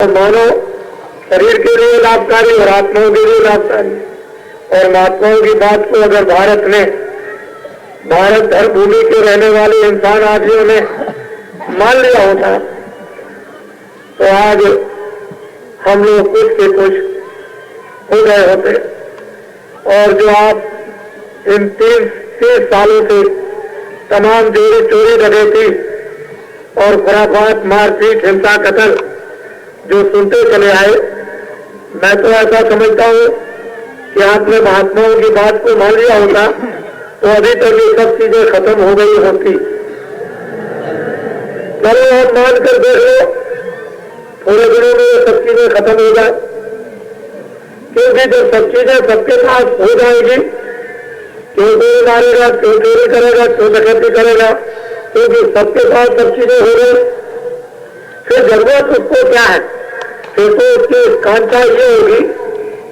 और मानव शरीर के लिए लाभकारी और आत्माओं के लिए लाभकारी। और महात्माओं की बात को अगर भारत धर भूमि के रहने वाले इंसान आदियों ने मान लिया होता तो आज हम लोग कुछ से कुछ हो गए होते। और जो आप इन 30 सालों से तमाम चोरी डकैती और खुराफात, मारपीट, हिंसा, कत्ल जो सुनते चले आए, मैं तो ऐसा समझता हूं कि आपने महात्माओं की बात को मान लिया होता तो अभी तक ये सब चीजें खत्म हो गई होती। चलो आप मान कर देख लो, थोड़े दिनों में ये सब चीजें खत्म हो जाए। क्योंकि जब सब चीजें सबके पास हो जाएगी, क्यों चोरी मारेगा, क्यों चोरी करेगा, क्यों डकैती करेगा, क्योंकि सबके पास सब चीजें हो गई, फिर जरूरत उसको क्या है? फिर तो उसकी कांक्षा ये होगी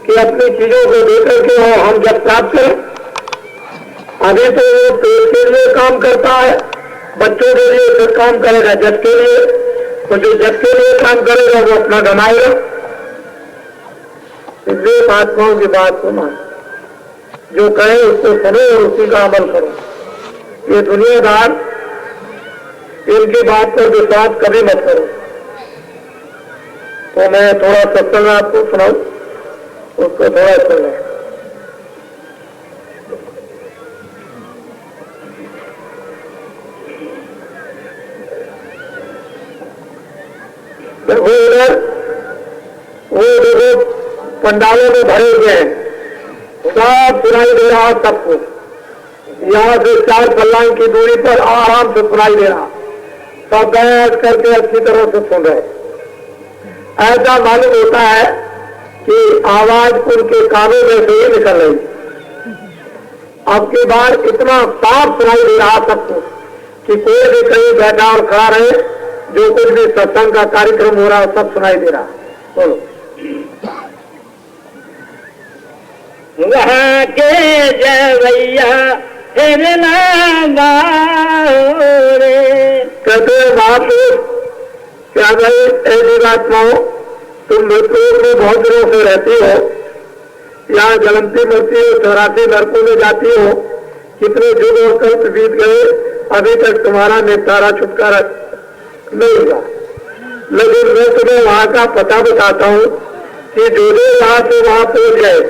कि अपनी चीजों को देकर के हम जब प्राप्त करें। अभी तो वो पेट के लिए काम करता है, बच्चों के लिए फिर काम करेगा जग के लिए, तो जो जग के लिए काम करेगा वो अपना कमाएगा। इसलिए महात्माओं की बात को मान, जो कहे उसको सुनो और उसी का अमल करो। ये दुनियादार इनकी बात पर विश्वास कभी मत करो। तो मैं थोड़ा सत्संग आपको सुनाऊं, उसको थोड़ा सुनो। वो देखो पंडालों में भरे हुए हैं, सब सुनाई दे रहा सबको। यहाँ से 4 फरलांग की दूरी पर आराम से सुनाई दे रहा, सब बैठ करके अच्छी तरह से सुन रहे। ऐसा मालूम होता है कि आवाज उनके कानों में से ही निकल रही। अब की बार इतना साफ सुनाई दे रहा सबको कि कोई भी कहीं बैठा और खड़ा रहे, जो कुछ भी सत्संग का कार्यक्रम हो रहा है सब सुनाई दे रहा। बोलो। वहाँ के जवैया फिर ना रे कहते बाप क्या भाई ऐसी आत्माओं, तुम मृत्यु में बहुत दिनों से रहती हो, यहाँ जलंती मरती हो, 84 नरकों में जाती हो, कितने युग और कल्प बीत गए, अभी तक तुम्हारा निपटारा छुटकारा नहीं हुआ। लेकिन मैं तुम्हें वहां का पता बताता हूँ कि जो वहां से वहां पहुंच गए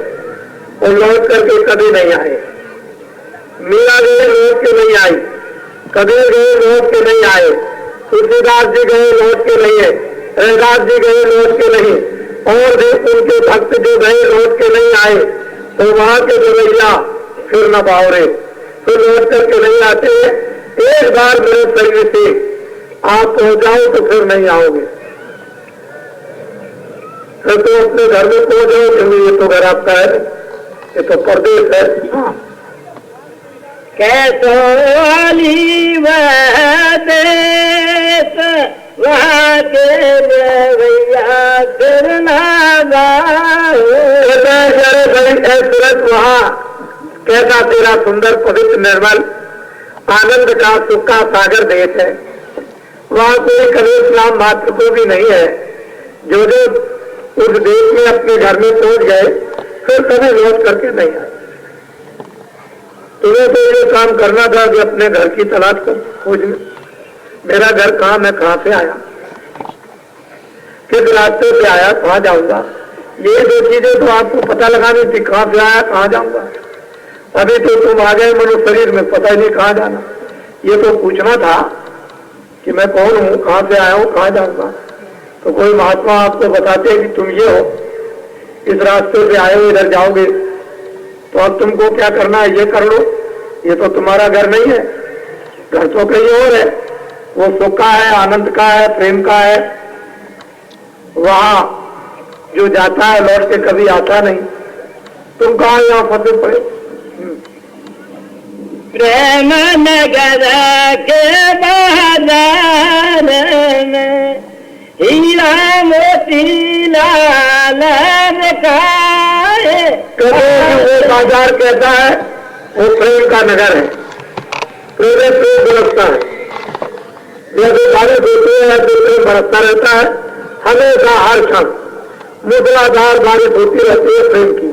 और लौट करके कभी नहीं आए। मीरा गए लौट के नहीं आई, कबीर गए लौट के नहीं आए, तुलसीदास जी गए लौट के नहीं है, रविदास जी गए लौट के नहीं, और भी उनके भक्त जो गए लौट के नहीं आए। तो वहां के जवैया फिर न बावरे, फिर लौट करके नहीं आते। एक बार मेरे शरीर से आप पहुंच जाओ तो फिर नहीं आओगे। फिर तो अपने घर में पहुंच जाओ, क्योंकि ये तो घर आपका है, ये तो परदेश है। कैसोली वह देश वहाँ के भैया फिर वहाँ कैसा तेरा सुंदर पवित्र निर्मल आनंद का सुख का सागर देश है। वहाँ कोई कलेश नाम मात्र को भी नहीं है। जो जो उस देश में अपने घर में पहुंच गए फिर कभी लौट करके नहीं आए। तुम्हें तो ये काम करना था कि अपने घर की तलाश कर खोज में, मेरा घर कहाँ, मैं कहाँ से आया, किस रास्ते से आया, कहाँ जाऊंगा, ये दो चीजें तो आपको पता लगानी थी। कहाँ से आया, कहाँ जाऊंगा। अभी तो तुम आ गए मनुष्य शरीर में, पता ही नहीं कहाँ जाना। ये तो पूछना था कि मैं कौन हूँ, कहाँ से आया हूँ, कहाँ जाऊंगा। तो कोई महात्मा आपको बताते कि तुम ये हो, इस रास्ते से आए हो, इधर जाओगे, तो अब तुमको क्या करना है ये कर लो। ये तो तुम्हारा घर नहीं है, घर तो कहीं और है। वो सुख का है, आनंद का है, प्रेम का है। वहां जो जाता है लौट के कभी आता नहीं। तुम कहाँ यहाँ फंसे पड़े। प्रेम नगर के बाजार में हीरा मोती लाल रखाए। वो बाजार कहता है वो प्रेम का नगर है, प्रेम प्रेम बरसता है। जैसे बारिश होती है तो प्रेम बरसता रहता है, हमेशा हर क्षण मूसलाधार बारिश होती रहती है प्रेम की।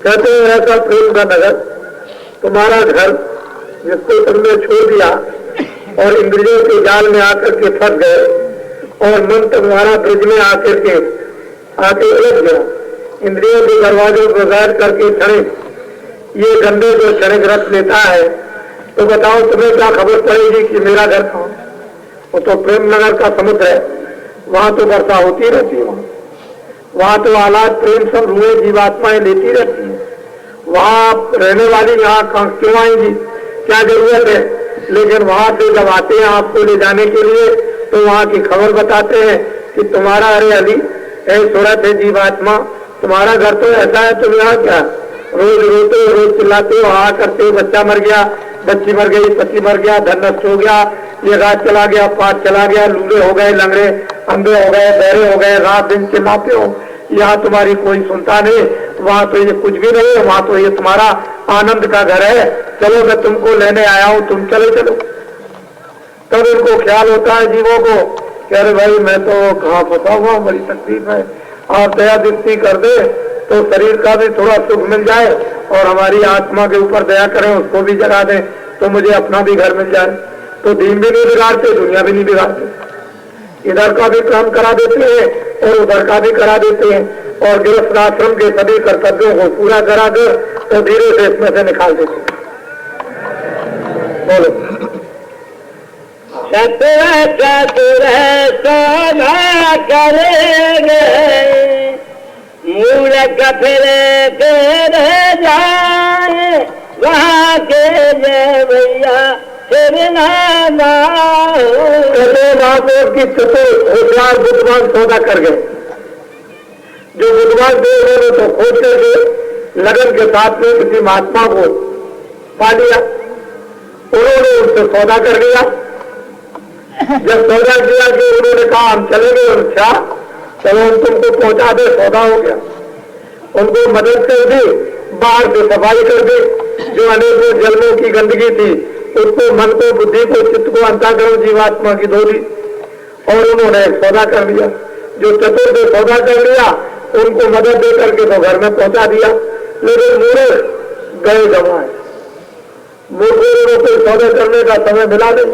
कहते हैं ऐसा प्रेम का नगर, तुम्हारा घर जिसको तुमने छोड़ दिया और इंद्रियों के जाल में आकर के फंस गए और मन तुम्हारा ब्रिज में आके उलझ गया, इंद्रियों के दरवाजों को गैर करके क्षणिक ये गंदे जो क्षणिक रस लेता है, तो बताओ तुम्हें क्या खबर पड़ेगी कि मेरा घर कहाँ? वो तो प्रेम नगर का समुद्र है, वहां तो वर्षा होती रहती है, वहां तो आलाद प्रेम सब रुए जीवात्माएं लेती रहती है, वहां रहने वाली यहाँ क्यों आएंगी, क्या जरूरत है? लेकिन वहां से जब आते हैं आपको ले जाने के लिए तो वहां की खबर बताते हैं कि तुम्हारा अरे अली है सूरत है जीवात्मा, तुम्हारा घर तो ऐसा है, तुम यहाँ क्या रोज रोते हो, रोज चिल्लाते हो, हाँ करते हो, बच्चा मर गया, बच्ची मर गई, पति मर गया, धन नष्ट हो गया, ये रात चला गया, पाठ चला गया, लूले हो गए, लंगड़े अंधे हो गए, बहरे हो गए, रात दिन चिल्लाते हो, यहाँ तुम्हारी कोई सुनता नहीं, वहां तो ये कुछ भी नहीं है, वहां तो ये तुम्हारा आनंद का घर है, चलो मैं तुमको लेने आया हूं, तुम चलो चलो। तब इनको ख्याल होता है जीवों को कि अरे भाई मैं तो कहाँ फंसा हुआ, बड़ी तकलीफ है, आप दया दृष्टि कर दे तो शरीर का भी थोड़ा सुख मिल जाए और हमारी आत्मा के ऊपर दया करें, उसको भी जगा दें तो मुझे अपना भी घर मिल जाए। तो दीन भी नहीं बिगाड़ते, दुनिया भी नहीं बिगाड़ते, इधर का भी काम करा देते हैं और उधर का भी करा देते हैं और गृहस्थ आश्रम के सभी कर्तव्यों को पूरा करा कर तो धीरे से इसमें से निकाल देते हैं। बोलो चतुर चतुर सोना करेंगे, मूर्ख फिर जाए वहाँ के भैया की चतुर होशियार बुद्धिमान सौदा कर गए। जो बुद्धिमान थे उन्होंने तो खोज करके लगन के साथ में किसी महात्मा को पा लिया, उन्होंने उससे सौदा कर लिया। जब सौदा किया कि उन्होंने कहा हम चलेंगे, अच्छा चलो हम तुमको पहुंचा दे, सौदा हो गया। उनको मदद कर दी, बाहर से सफाई कर दी, जो अनेकों जन्मों की गंदगी थी उसको, मन को, बुद्धि को, चित्त को, अंतःकरण जीवात्मा की धो दी और उन्होंने सौदा कर लिया। जो चतुर से सौदा कर लिया उनको मदद दे करके तो घर में पहुंचा दिया, लेकिन मूर्ख गए गवाए। मूर्खों को सौदा करने का समय मिला नहीं,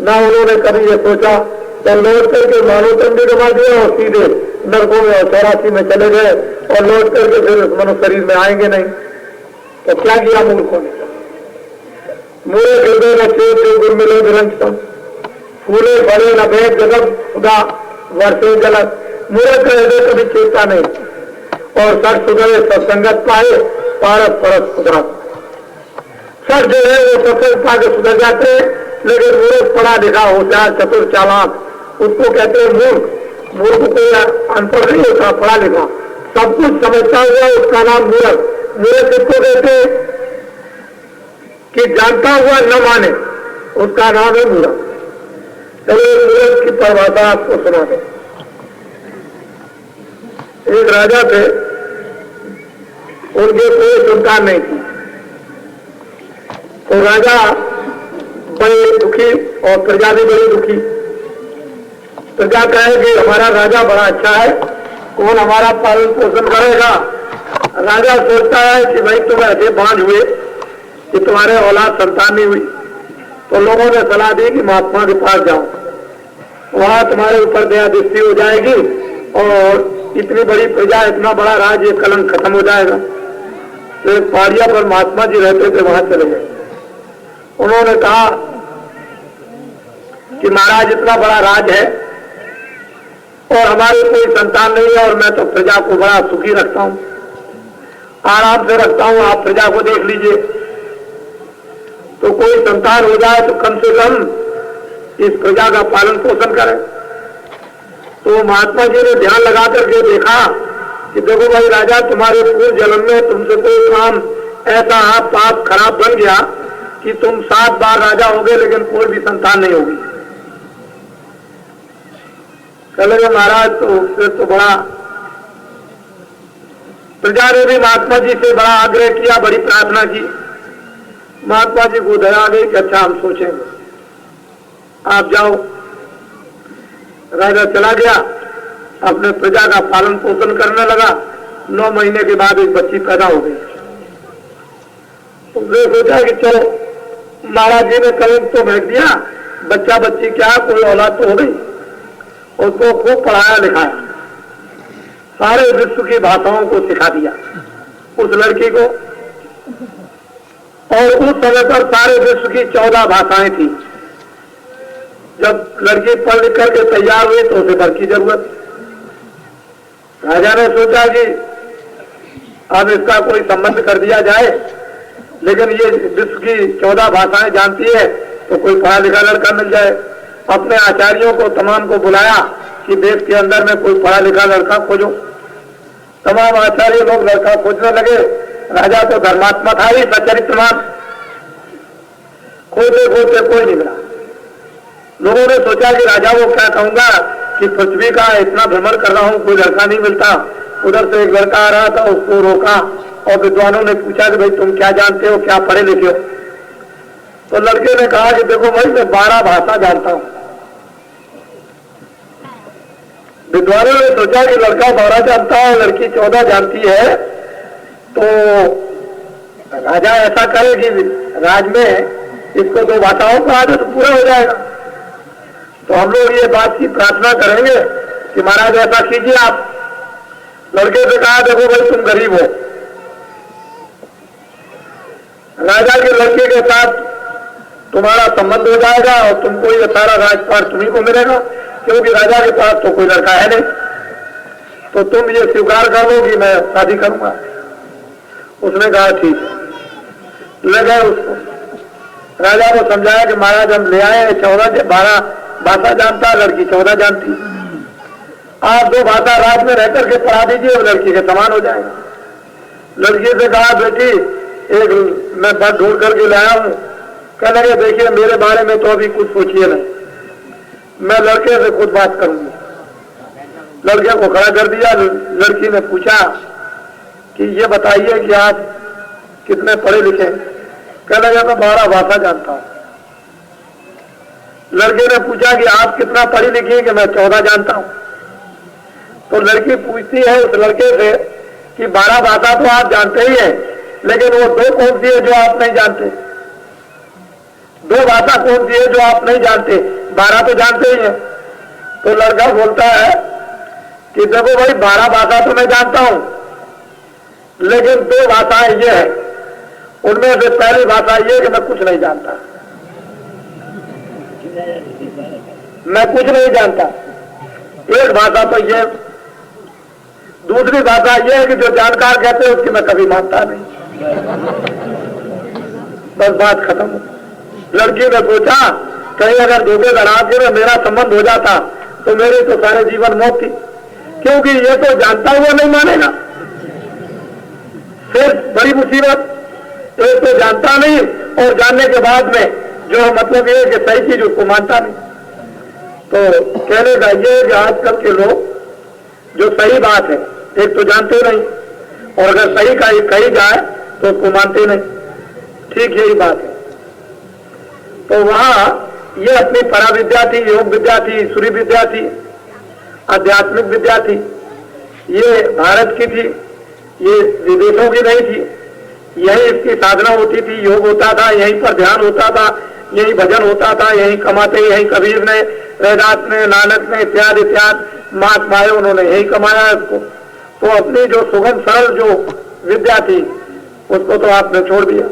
ना उन्होंने कभी ये सोचा, तो लौट करके मानवतन भी गवा दिया और सीधे नरकों में और 84 में चले गए और लौट करके फिर उस मनुष्य शरीर में आएंगे नहीं। तो क्या किया मूर्खों ने? मूरे हृदय न चेत गुर मिले निरंतम, फूले फले न भेद जगत खुदा वर्षे जलत। मूर्ख का हृदय कभी चेतता नहीं और सर सुधरे सत्संगत पाए पारस परस सुधरा। सर जो है वो सत्संग पा के सुधर जाते हैं, लेकिन मूर्ख पढ़ा लिखा होशियार चतुर चालाक उसको कहते हैं मूर्ख। मूर्ख कोई अनपढ़ नहीं होता, पढ़ा लिखा सब कुछ समझता हुआ उसका नाम मूर्ख। मूर्ख किसको कहते हैं कि जानता हुआ न माने, उसका नाम है मूर्ख। चलो मूर्ख की परिभाषा आपको सुना दे। एक राजा थे, उनके कोई संतान नहीं थी, तो राजा बड़े दुखी और प्रजा भी बड़ी दुखी। प्रजा कहे कि हमारा राजा बड़ा अच्छा है, कौन हमारा पालन पोषण करेगा? राजा सोचता है कि भाई तुम ऐसे बांझ हुए कि तुम्हारे औलाद संतान नहीं हुई, तो लोगों ने सलाह दी कि महात्मा के पास जाओ, वहां तुम्हारे ऊपर दया दृष्टि हो जाएगी और इतनी बड़ी प्रजा, इतना बड़ा राज्य, कलंक खत्म हो जाएगा। तो एक पहाड़िया पर महात्मा जी रहते थे, वहां चले गए। उन्होंने कहा कि महाराज इतना बड़ा राज है और हमारे कोई संतान नहीं है और मैं तो प्रजा को बड़ा सुखी रखता हूं, आराम से रखता हूं, आप प्रजा को देख लीजिए, तो कोई संतान हो जाए तो कम से कम इस प्रजा का पालन पोषण करें। तो महात्मा जी ने ध्यान लगा करके देखा कि देखो भाई राजा, तुम्हारे पूर्व जन्म में तुमसे कोई काम ऐसा पाप खराब बन गया कि तुम 7 बार राजा हो गए लेकिन कोई भी संतान नहीं होगी। कहे महाराज तो फिर तो बड़ा, प्रजा ने भी महात्मा जी से बड़ा आग्रह किया, बड़ी प्रार्थना की। महात्मा जी को दया आ गई कि अच्छा हम सोचेंगे, आप जाओ। राजा चला गया अपने प्रजा का पालन पोषण करने लगा। 9 महीने के बाद एक बच्ची पैदा हो गई। उसने सोचा कि चलो, महाराज जी ने कलम तो फेंक दिया, बच्चा बच्ची क्या कोई औलाद तो हो गई। उसको खूब पढ़ाया लिखाया, सारे विश्व की भाषाओं को सिखा दिया उस लड़की को। और उस समय पर सारे विश्व की 14 भाषाएं थी। जब लड़की पढ़ लिख करके तैयार हुई तो उसे वर की जरूरत। राजा ने सोचा कि अब इसका कोई संबंध कर दिया जाए, लेकिन ये विश्व की 14 भाषाएं जानती है तो कोई पढ़ा लिखा लड़का मिल जाए। अपने आचार्यों को तमाम को बुलाया कि देश के अंदर में कोई पढ़ा लिखा लड़का खोजो। तमाम आचार्य लोग लड़का खोजने लगे। राजा तो धर्मात्मा था ही, सच्चरित्रवान। खोजते खोजते कोई नहीं मिला। लोगों ने सोचा कि राजा को क्या कहूंगा कि पृथ्वी का इतना भ्रमण कर रहा हूं, कोई लड़का नहीं मिलता। उधर से एक लड़का आ रहा था, उसको रोका और विद्वानों ने पूछा कि भाई तुम क्या जानते हो, क्या पढ़े लिखे हो। तो लड़के ने कहा कि देखो भाई मैं 12 भाषा जानता हूं। विद्वानों ने सोचा कि लड़का 12 जानता है, लड़की 14 जानती है, तो राजा ऐसा करे कि राज में इसको 2 भाषाओं का आदत पूरा हो जाएगा। तो हम लोग ये बात की प्रार्थना करेंगे कि महाराज ऐसा कीजिए आप। लड़के से कहा देखो भाई तुम गरीब हो, राजा की लड़के के साथ तुम्हारा संबंध हो जाएगा और तुमको ये सारा राजपाट तुम्ही को मिलेगा, क्योंकि राजा के पास तो कोई लड़का है नहीं। तो तुम ये स्वीकार कर लो कि मैं शादी करूंगा। उसने कहा ठीक है। ले गए उसको, राजा को समझाया कि महाराज हम ले आए 12 भाषा जानता, लड़की 14 जानती। आप 2 भाषा राज में रह करके पढ़ा दीजिए और लड़की के समान हो जाएगा। लड़की से कहा बेटी एक मैं बात ढूंढ करके लाया हूं। कहने लगे देखिए मेरे बारे में तो अभी कुछ सोचिए नहीं, मैं लड़के से खुद बात करूंगी। लड़के को खड़ा कर दिया। लड़की ने पूछा कि ये बताइए कि आप कितने पढ़े लिखे। कहने लगा मैं 12 भाषा जानता हूं। लड़के ने पूछा कि आप कितना पढ़ी लिखी है, कि मैं 14 जानता हूं। तो लड़की पूछती है उस लड़के से कि 12 भाषा तो आप जानते ही हैं, लेकिन वो 2 कौन सी है जो आप नहीं जानते? 2 भाषा कौन सी है जो आप नहीं जानते? 12 तो जानते ही हैं। तो लड़का बोलता है कि देखो भाई 12 भाषा तो मैं जानता हूं, लेकिन 2 भाषाएं ये है, उनमें से पहली भाषा ये कि मैं कुछ नहीं जानता, मैं कुछ नहीं जानता। एक भाषा तो ये, दूसरी भाषा ये है कि जो जानकार कहते हैं उसकी मैं कभी मानता नहीं। बस बात खत्म। लड़की ने पूछा कहीं अगर धोखे धड़ाके में मेरा संबंध हो जाता तो मेरे तो सारे जीवन मौत थी, क्योंकि ये तो जानता हुआ नहीं मानेगा। फिर बड़ी मुसीबत, एक तो जानता नहीं और जानने के बाद में जो मतलब ये कि सही चीज उसको मानता नहीं। तो कहने का ये कि आजकल के लोग जो सही बात है एक तो जानते नहीं, और अगर सही कही जाए तो उसको मानते नहीं। ठीक यही बात है। तो वहां ये अपनी परा विद्या थी, योग विद्या थी, सूर्य विद्या थी, आध्यात्मिक विद्या थी। ये भारत की थी, ये विदेशों की नहीं थी। यही इसकी साधना होती थी, योग होता था, यहीं पर ध्यान होता था, यही भजन होता था, यही कमाते, यही कबीर ने, रैदास ने, नानक ने, इत्यादि इत्यादि महात्माएं उन्होंने यही कमाया इसको। तो अपनी जो सुगम सरल जो विद्या थी उसको तो आपने छोड़ दिया,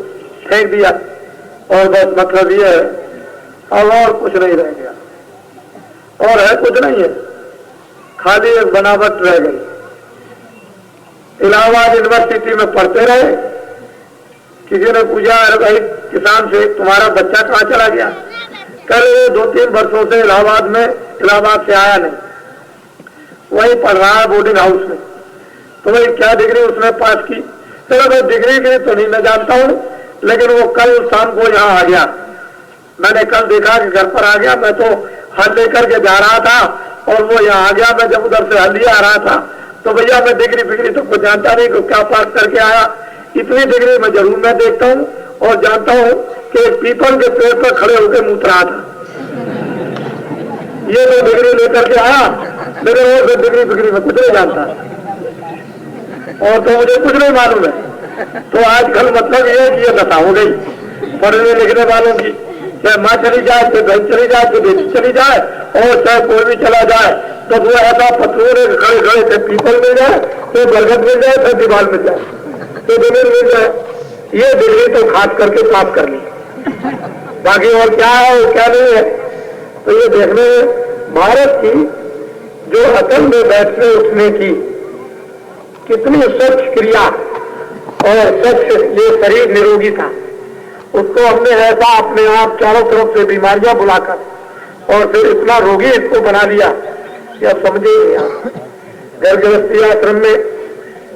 फेंक दिया, और बस मतलब ये है अब और कुछ नहीं रह गया, और है कुछ नहीं है, खाली एक बनावट रह गई। इलाहाबाद यूनिवर्सिटी में पढ़ते रहे। किसी ने पूछा अरे भाई किसान से तुम्हारा बच्चा कहाँ चला गया? कल 2-3 वर्षों से इलाहाबाद से आया नहीं, वही पढ़ रहा है बोर्डिंग हाउस में। तो भाई क्या डिग्री उसने पास की? चलो भाई डिग्री की तो नहीं मैं जानता हूँ, लेकिन वो कल शाम को यहाँ आ गया। मैंने कल देखा कि घर पर आ गया, मैं तो हल लेकर के जा रहा था और वो यहाँ आ गया। मैं जब उधर से हल लिया आ रहा था तो भैया मैं डिग्री फिग्री तो कुछ जानता नहीं, तो क्या पास करके आया। इतनी डिग्री में जरूर मैं देखता हूँ और जानता हूँ कि एक पीपल के पेड़ पर खड़े होकर मूत रहा था। ये तो डिग्री लेकर के आया, लेकिन वो डिग्री फिग्री में कुछ नहीं जानता और तो मुझे कुछ नहीं मालूम है। तो आजकल मतलब ये है कि ये दशा हो गई पढ़ने लिखने वालों की, चाहे माँ चली जाए, चाहे बहन चली जाए, चाहे बेटी चली जाए और चाहे कोई भी चला जाए, तो वो ऐसा पत्थरों खड़े खड़े थे पीपल मिल जाए, तो बरगद मिल जाए, तो दीवार मिल जाए, तो जमीन मिल जाए। ये डिग्री तो खास करके प्राप्त कर ली, बाकी और क्या है और क्या नहीं है। तो ये देखने भारत की जो अकल में बैठने उठने की कितनी स्वच्छ क्रिया और स्वच्छ ये शरीर निरोगी था, उसको हमने ऐसा अपने आप चारों तरफ से बीमारियां बुलाकर और फिर इतना रोगी इसको बना दिया कि अब समझे नहीं आप। घर गृहस्थी आश्रम में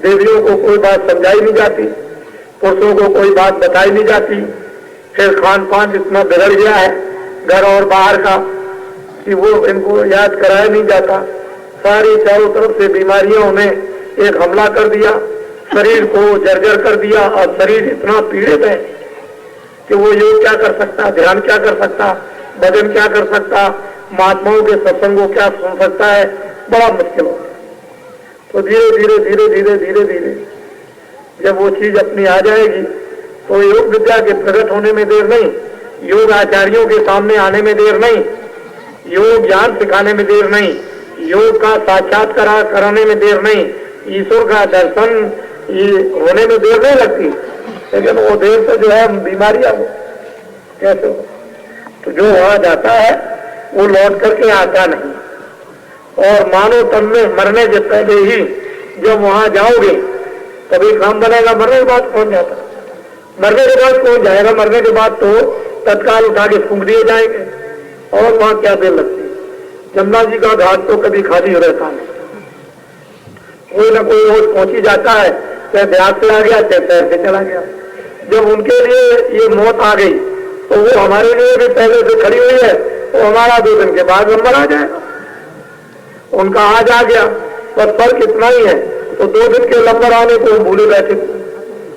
देवियों को कोई बात समझाई नहीं जाती, पुरुषों को कोई बात बताई नहीं जाती, फिर खान पान इतना बिगड़ गया है घर और बाहर का कि वो इनको याद कराया नहीं जाता। सारी चारों तरफ से बीमारियों ने एक हमला कर दिया, शरीर को जर्जर कर दिया और शरीर इतना पीड़ित है कि वो योग क्या कर सकता, ध्यान क्या कर सकता, भजन क्या कर सकता, महात्माओं के सत्संगों क्या सुन सकता है, बड़ा मुश्किल हो गया। तो धीरे धीरे धीरे धीरे धीरे धीरे जब वो चीज अपनी आ जाएगी तो योग विद्या के प्रकट होने में देर नहीं, योग आचार्यों के सामने आने में देर नहीं, योग ज्ञान सिखाने में देर नहीं, योग का साक्षात्कार कराने में देर नहीं, ईश्वर का दर्शन होने में देर नहीं लगती। लेकिन वो देर से जो है बीमारियां कैसे हो, तो जो वहां जाता है वो लौट करके आता नहीं। और मानो तन में मरने से पहले ही जब वहां जाओगे तभी काम बनेगा, मरने के बाद कौन जाता, मरने के बाद कौन जाएगा, मरने के बाद तो तत्काल उठा के फूंक दिए जाएंगे और वहां क्या देर लगती। जमुना जी का घाट तो कभी खाली रहता नहीं, कोई ना कोई रोज पहुंच ही जाता है, चाहे ब्याज से आ गया चाहे पैर से चला गया। जब उनके लिए ये मौत आ गई तो वो हमारे लिए भी पहले से खड़ी हुई है, तो हमारा 2 दिन के बाद नंबर आ जाएगा, उनका आज आ गया, बस फर्क इतना ही है। तो 2 दिन के नंबर आने को हम भूले बैठे,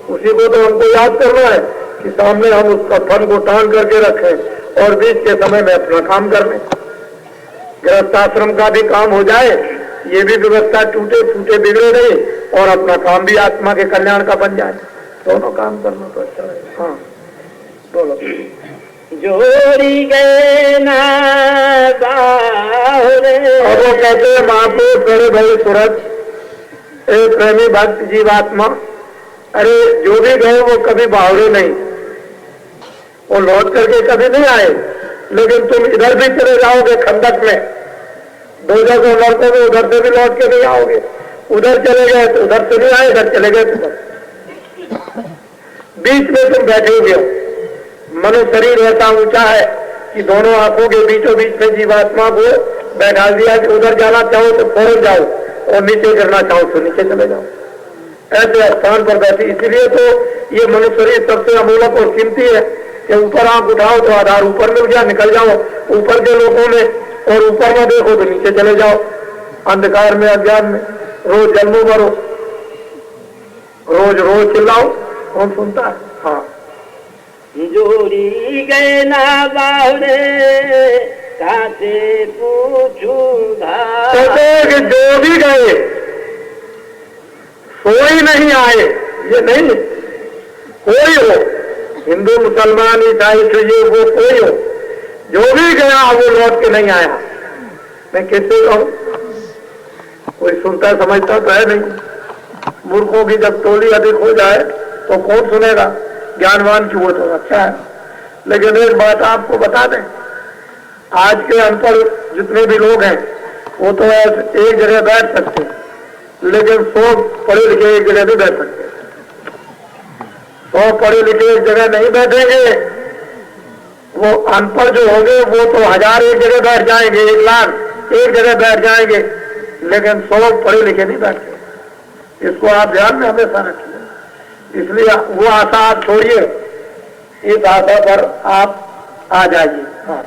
उसी को तो हमको याद करना है कि सामने हम उसका फन को टांग करके रखें और बीच के समय में अपना काम कर लें। गृहस्थाश्रम का भी काम हो जाए, ये भी व्यवस्था टूटे फूटे बिगड़े नहीं और अपना काम भी आत्मा के कल्याण का बन जाए, दोनों काम करना तो अच्छा है। हाँ बोलो। जोड़ी गए ना बाहुरे। और वो कहते हैं महापुरुष बड़े भाई सूरज एक प्रेमी भक्त जीवात्मा, अरे जो भी गए वो कभी बाहुरे नहीं, वो लौट करके कभी नहीं आए। लेकिन तुम इधर भी चले जाओगे खंडक में, 2 जगह लड़कों में, उधर से भी लौट के नहीं आओगे, उधर चले गए तो उधर से नहीं आए, इधर चले गए तो बीच में तुम बैठोगे। मनुष्य शरीर ऐसा ऊंचा है कि दोनों आंखों के बीचों बीच में जीवात्मा को बैठा दिया कि उधर जाना चाहो तो फौरन जाओ और नीचे गिरना चाहो तो नीचे चले जाओ, ऐसे स्थान पर बैठे। इसलिए तो ये मनुष्य शरीर सबसे अमूलक और कीमती है कि ऊपर आंख उठाओ तो आधार ऊपर मिल गया, निकल जाओ ऊपर के लोगों में, और ऊपर में देखो तो नीचे चले जाओ अंधकार में, अज्ञान में। रोज जन्मों मरो, रोज रोज चिल्लाओ, कौन सुनता है। हाँ जोड़ी गए ना बाहुरे कासे पूछूंगा। कहते कि जो भी गए कोई नहीं आए, ये नहीं कोई हो, हिंदू मुसलमान ईसाई ये वो कोई हो, जो भी गया वो लौट के नहीं आया। मैं कैसे कहूं, कोई सुनता समझता तो है नहीं। मूर्खों की जब टोली अधिक हो जाए तो कौन सुनेगा, ज्ञानवान की वो तो अच्छा है। लेकिन एक बात आपको बता दें, आज के अनपढ़ जितने भी लोग हैं वो तो एक जगह बैठ सकते हैं, लेकिन 100 पढ़े लिखे एक जगह नहीं बैठ सकते। 100 पढ़े लिखे एक जगह नहीं बैठेंगे, वो अनपढ़ जो होंगे वो तो 1000 एक जगह बैठ जाएंगे, 1 लाख एक जगह बैठ जाएंगे, लेकिन 100 पढ़े लिखे नहीं बैठते। इसको आप ध्यान में हमेशा रखिए। इसलिए वो आशा आप छोड़िए, इस आशा पर आप आ जाइए। हाँ।